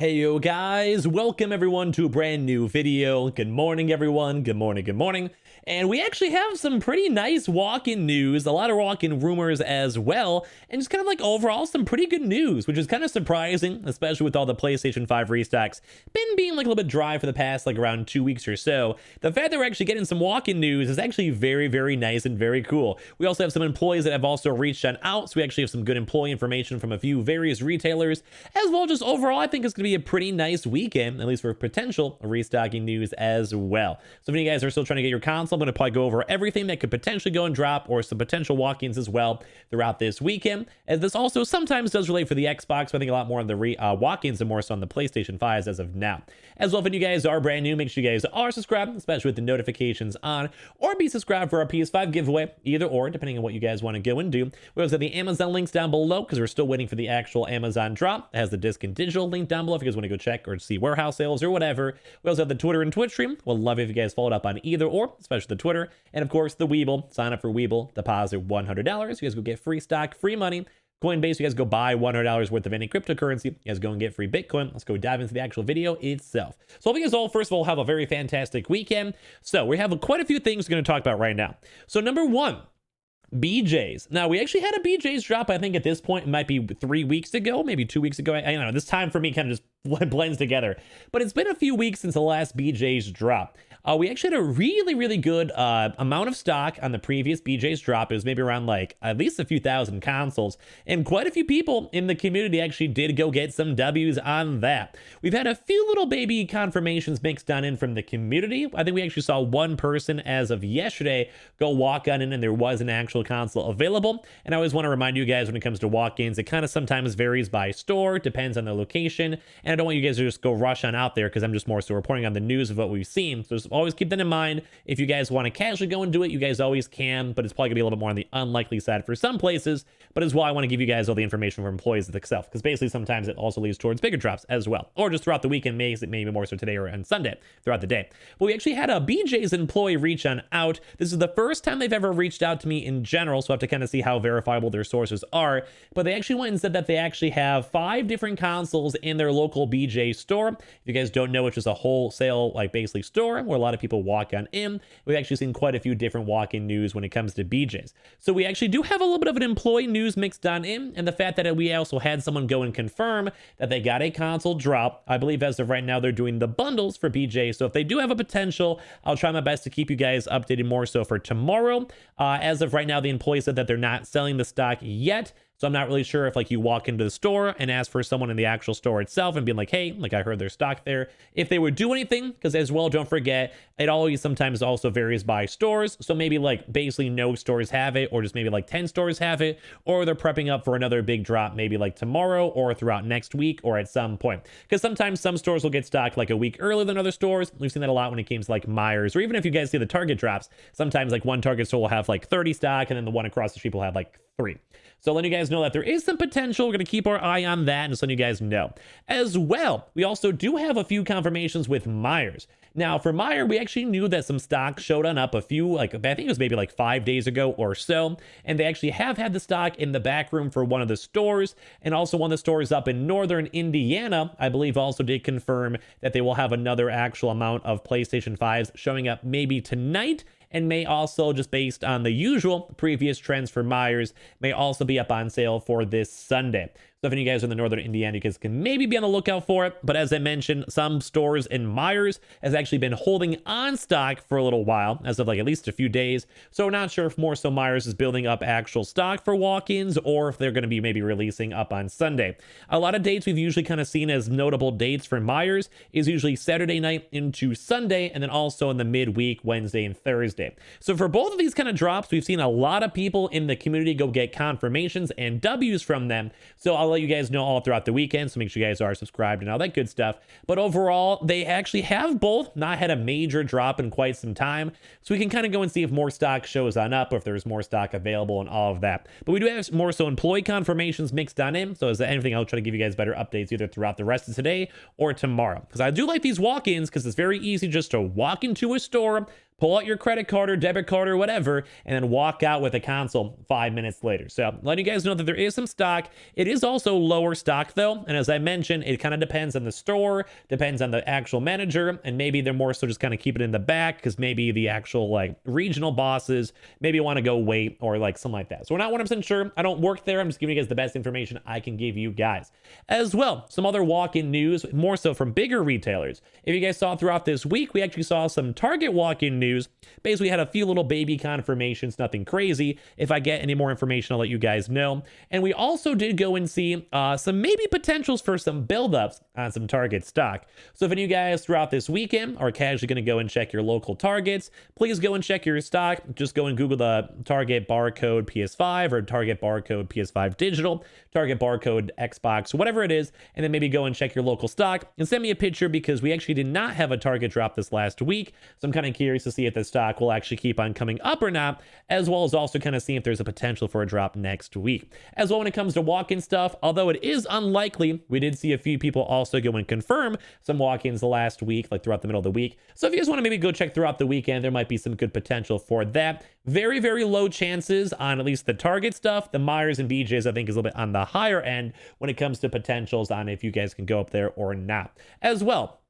Hey yo guys, welcome everyone to a brand new video. Good morning everyone, good morning. And we actually have some pretty nice walk-in news, a lot of walk-in rumors as well, and just kind of like overall some pretty good news, which is kind of surprising, especially with all the PlayStation 5 restocks been being like a little bit dry for the past like around 2 weeks or so. The fact that we're actually getting some walk-in news is actually very nice and very cool. We also have some employees that have also reached out, so we actually have some good employee information from a few various retailers, as well. Just overall, I think it's going to be a pretty nice weekend, at least for potential restocking news as well. So if you guys are still trying to get your console, I'm going to probably go over everything that could potentially go and drop, or some potential walk-ins as well throughout this weekend, as this also sometimes does relate for the Xbox, but I think a lot more on the walk-ins and more so on the PlayStation 5s as of now. As well, if you guys are brand new, make sure you guys are subscribed, especially with the notifications on, or be subscribed for our PS5 giveaway, either or, depending on what you guys want to go and do. We also have the Amazon links down below, because we're still waiting for the actual Amazon drop. It has the disc and digital link down below if you guys want to go check or see warehouse sales or whatever. We also have the Twitter and Twitch stream. We'll love it if you guys followed up on either or, especially the Twitter. And of course, the Weeble. Sign up for Weeble, deposit $100. You guys go get free stock, free money. Coinbase, you guys go buy $100 worth of any cryptocurrency. You guys go and get free Bitcoin. Let's go dive into the actual video itself. So hope you guys all, first of all, have a very fantastic weekend. So we have quite a few things we're going to talk about right now. So number one, BJs. Now, we actually had a BJs drop, I think at this point, it might be 3 weeks ago, maybe 2 weeks ago. I don't know. This time for me kind of just blends together. But it's been a few weeks since the last BJs drop. We actually had a really good amount of stock on the previous BJ's drop. It was maybe around like at least a few thousand consoles, and quite a few people in the community actually did go get some W's on that. We've had a few little baby confirmations mixed on in from the community. I think we actually saw one person as of yesterday go walk on in, and there was an actual console available. And I always want to remind you guys, when it comes to walk-ins, it kind of sometimes varies by store, depends on the location, and I don't want you guys to just go rush on out there, because I'm just more so reporting on the news of what we've seen. So just always keep that in mind. If you guys want to casually go and do it, you guys always can, but it's probably gonna be a little bit more on the unlikely side for some places. But as well, I want to give you guys all the information for employees itself, because basically sometimes it also leads towards bigger drops as well, or just throughout the weekend, maybe more so today or on Sunday throughout the day. But we actually had a BJ's employee reach on out. This is the first time they've ever reached out to me in general, so I have to kind of see how verifiable their sources are. But they actually went and said that they actually have 5 different consoles in their local BJ store. If you guys don't know, it's just a wholesale, like basically store where a lot of people walk on in. We've actually seen quite a few different walk-in news when it comes to BJ's. So we actually do have a little bit of an employee news mixed on in, and the fact that we also had someone go and confirm that they got a console drop. I believe as of right now, they're doing the bundles for BJ. So if they do have a potential, I'll try my best to keep you guys updated more so for tomorrow. As of right now, the employee said that they're not selling the stock yet. So I'm not really sure if like you walk into the store and ask for someone in the actual store itself and being like, hey, like I heard there's stock there, if they would do anything, because as well, don't forget, it always sometimes also varies by stores. So maybe like basically no stores have it, or just maybe like 10 stores have it, or they're prepping up for another big drop, maybe like tomorrow or throughout next week or at some point. Because sometimes some stores will get stock like a week earlier than other stores. We've seen that a lot when it comes to like Myers, or even if you guys see the Target drops, sometimes like one Target store will have like 30 stock, and then the one across the street will have like 3. So letting you guys know that there is some potential. We're going to keep our eye on that and just letting you guys know. As well, we also do have a few confirmations with Myers. Now, for Meyer, we actually knew that some stock showed on up a few, like I think it was maybe like 5 days ago or so. And they actually have had the stock in the back room for one of the stores. And also one of the stores up in northern Indiana, I believe, also did confirm that they will have another actual amount of PlayStation 5s showing up maybe tonight, and may also, just based on the usual previous trends for Myers, may also be up on sale for this Sunday. So if any of you guys are in the northern Indiana, you guys can maybe be on the lookout for it. But as I mentioned, some stores in Myers has actually been holding on stock for a little while, as of like at least a few days. So we're not sure if more so Myers is building up actual stock for walk-ins, or if they're going to be maybe releasing up on Sunday. A lot of dates we've usually kind of seen as notable dates for Myers is usually Saturday night into Sunday, and then also in the midweek, Wednesday and Thursday. So for both of these kind of drops, we've seen a lot of people in the community go get confirmations and W's from them. So I'll let you guys know all throughout the weekend, so make sure you guys are subscribed and all that good stuff. But overall, they actually have both not had a major drop in quite some time, so we can kind of go and see if more stock shows on up, or if there's more stock available and all of that. But we do have more so employee confirmations mixed on in, so as anything, I'll try to give you guys better updates either throughout the rest of today or tomorrow, because I do like these walk-ins, because it's very easy just to walk into a store, pull out your credit card or debit card or whatever, and then walk out with a console 5 minutes later. So letting you guys know that there is some stock. It is also lower stock though, and as I mentioned, it kind of depends on the store, depends on the actual manager, and maybe they're more so just kind of keep it in the back because maybe the actual like regional bosses maybe want to go wait or like something like that. So we're not 100% sure. I don't work there. I'm just giving you guys the best information I can give you guys. As well, some other walk-in news, more so from bigger retailers. If you guys saw throughout this week, we actually saw some Target walk-in news. Basically had a few little baby confirmations, nothing crazy. If I get any more information, I'll let you guys know. And we also did go and see some maybe potentials for some buildups on some Target stock. So if any of you guys throughout this weekend are casually going to go and check your local Targets, please go and check your stock. Just go and Google the Target barcode PS5 or Target barcode PS5 Digital, Target barcode Xbox, whatever it is, and then maybe go and check your local stock and send me a picture because we actually did not have a Target drop this last week. So I'm kind of curious to see if the stock will actually keep on coming up or not, as well as also kind of see if there's a potential for a drop next week. As well, when it comes to walk-in stuff, although it is unlikely, we did see a few people also go and confirm some walk-ins the last week, like throughout the middle of the week. So if you guys want to maybe go check throughout the weekend, there might be some good potential for that. Very, very low chances on at least the Target stuff. The Myers and BJ's, I think, is a little bit on the higher end when it comes to potentials on if you guys can go up there or not. As well,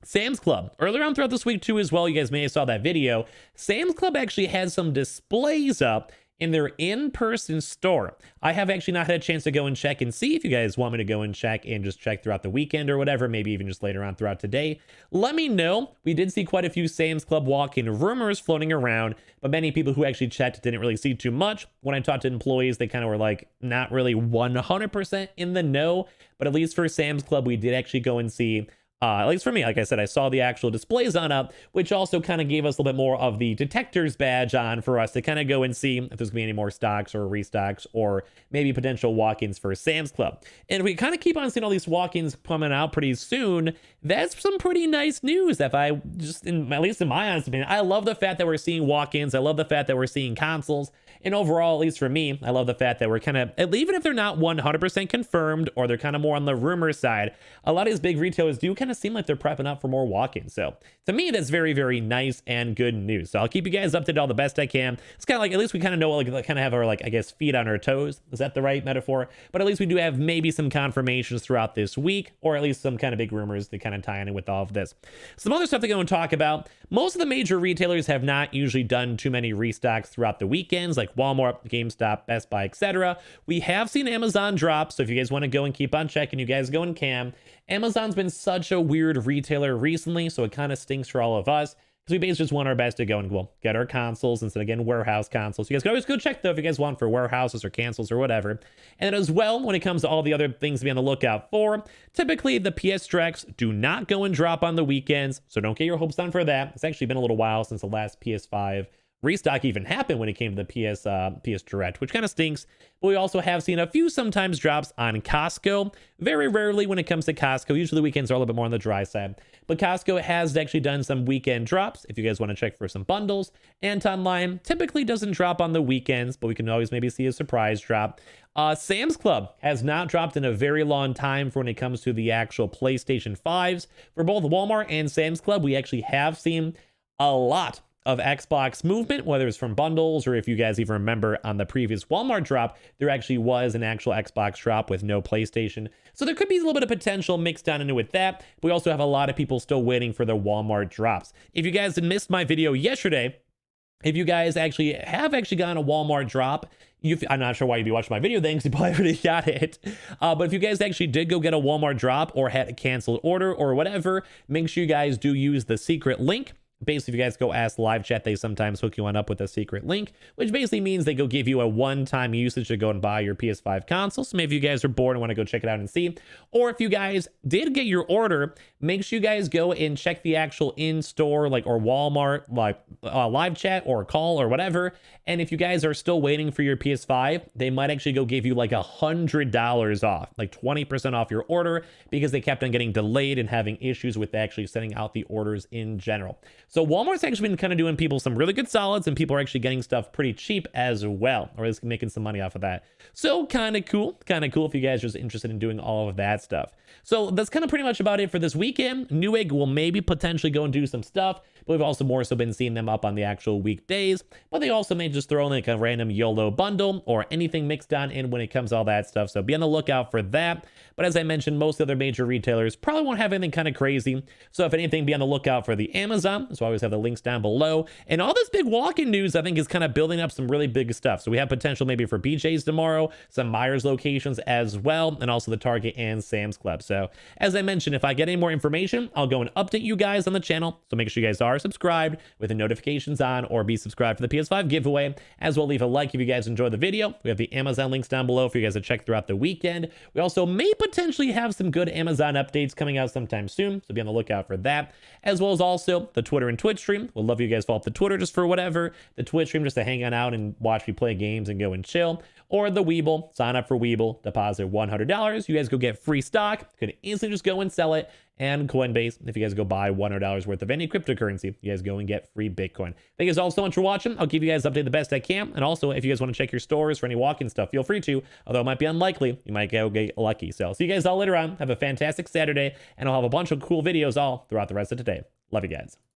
Sam's Club. Earlier on throughout this week too as well, you guys may have saw that video. Sam's Club actually had some displays up in their in-person store. I have actually not had a chance to go and check and see if you guys want me to go and check and just check throughout the weekend or whatever, maybe even just later on throughout today. Let me know. We did see quite a few Sam's Club walk-in rumors floating around, but many people who actually checked didn't really see too much. When I talked to employees, they kind of were like not really 100% in the know, but at least for Sam's Club, we did actually go and see at least for me, like I said, I saw the actual displays on up, which also kind of gave us a little bit more of the detector's badge on for us to kind of go and see if there's gonna be any more stocks or restocks or maybe potential walk-ins for Sam's Club. And if we kind of keep on seeing all these walk-ins coming out pretty soon, that's some pretty nice news. If I just, at least in my honest opinion, I love the fact that we're seeing walk-ins. I love the fact that we're seeing consoles. And overall, at least for me, I love the fact that we're kind of, even if they're not 100% confirmed or they're kind of more on the rumor side, a lot of these big retailers do kind of seem like they're prepping up for more walk-ins. So to me, that's very, very nice and good news. So I'll keep you guys updated all the best I can. It's kind of like, at least we kind of know, like kind of have our, like, I guess, feet on our toes. Is that the right metaphor? But at least we do have maybe some confirmations throughout this week, or at least some kind of big rumors that kind of tie in with all of this. Some other stuff to go and talk about. Most of the major retailers have not usually done too many restocks throughout the weekends, like Walmart, GameStop, Best Buy, etc. We have seen Amazon drop, so if you guys want to go and keep on checking, you guys go and can. Amazon's been such a weird retailer recently, so it kind of stinks for all of us, because we basically just want our best to go and, well, get our consoles instead of getting warehouse consoles. You guys can always go check, though, if you guys want for warehouses or cancels or whatever. And then as well, when it comes to all the other things to be on the lookout for, typically the PS5 do not go and drop on the weekends, so don't get your hopes down for that. It's actually been a little while since the last PS5 restock even happened when it came to the PS Direct, which kind of stinks. But we also have seen a few sometimes drops on Costco. Very rarely when it comes to Costco. Usually the weekends are a little bit more on the dry side. But Costco has actually done some weekend drops if you guys want to check for some bundles. And Online typically doesn't drop on the weekends, but we can always maybe see a surprise drop. Sam's Club has not dropped in a very long time for when it comes to the actual PlayStation 5s. For both Walmart and Sam's Club, we actually have seen a lot of Xbox movement, whether it's from bundles or if you guys even remember on the previous Walmart drop, there actually was an actual Xbox drop with no PlayStation. So there could be a little bit of potential mixed down into with that. We also have a lot of people still waiting for the Walmart drops. If you guys had missed my video yesterday, if you guys actually have gotten a Walmart drop, I'm not sure why you'd be watching my video then, because you probably already got it. But if you guys actually did go get a Walmart drop or had a canceled order or whatever, make sure you guys do use the secret link. Basically, if you guys go ask live chat, they sometimes hook you on up with a secret link, which basically means they go give you a one-time usage to go and buy your PS5 console. So maybe if you guys are bored and want to go check it out and see, or if you guys did get your order, make sure you guys go and check the actual in-store, like, or Walmart, like, live chat or call or whatever. And if you guys are still waiting for your PS5, they might actually go give you like $100 off, like 20% off your order, because they kept on getting delayed and having issues with actually sending out the orders in general. So Walmart's actually been kind of doing people some really good solids, and people are actually getting stuff pretty cheap as well, or at least making some money off of that. So kind of cool if you guys are just interested in doing all of that stuff. So that's kind of pretty much about it for this weekend. Newegg will maybe potentially go and do some stuff, but we've also more so been seeing them up on the actual weekdays. But they also may just throw in like a random YOLO bundle or anything mixed on in when it comes to all that stuff. So be on the lookout for that. But as I mentioned, most other major retailers probably won't have anything kind of crazy. So if anything, be on the lookout for the Amazon. So I always have the links down below. And all this big walk-in news, I think, is kind of building up some really big stuff. So we have potential maybe for BJ's tomorrow, some Myers locations as well, and also the Target and Sam's Club. So as I mentioned, if I get any more information, I'll go and update you guys on the channel. So make sure you guys are subscribed with the notifications on, or be subscribed for the PS5 giveaway. As well, leave a like if you guys enjoyed the video. We have the Amazon links down below for you guys to check throughout the weekend. We also may potentially have some good Amazon updates coming out sometime soon, so be on the lookout for that. As well as also the Twitter and Twitch stream. We'll love you guys follow up the Twitter just for whatever, the Twitch stream just to hang out and watch me play games and go and chill, or the Weeble. Sign up for Weeble, deposit $100. You guys go get free stock. You can instantly just go and sell it. And Coinbase, if you guys go buy $100 worth of any cryptocurrency, you guys go and get free Bitcoin. Thank you guys all so much for watching. I'll give you guys update the best I can. And also, if you guys want to check your stores for any walk-in stuff, feel free to. Although it might be unlikely, you might go get lucky. So see you guys all later on. Have a fantastic Saturday, and I'll have a bunch of cool videos all throughout the rest of today. Love you guys.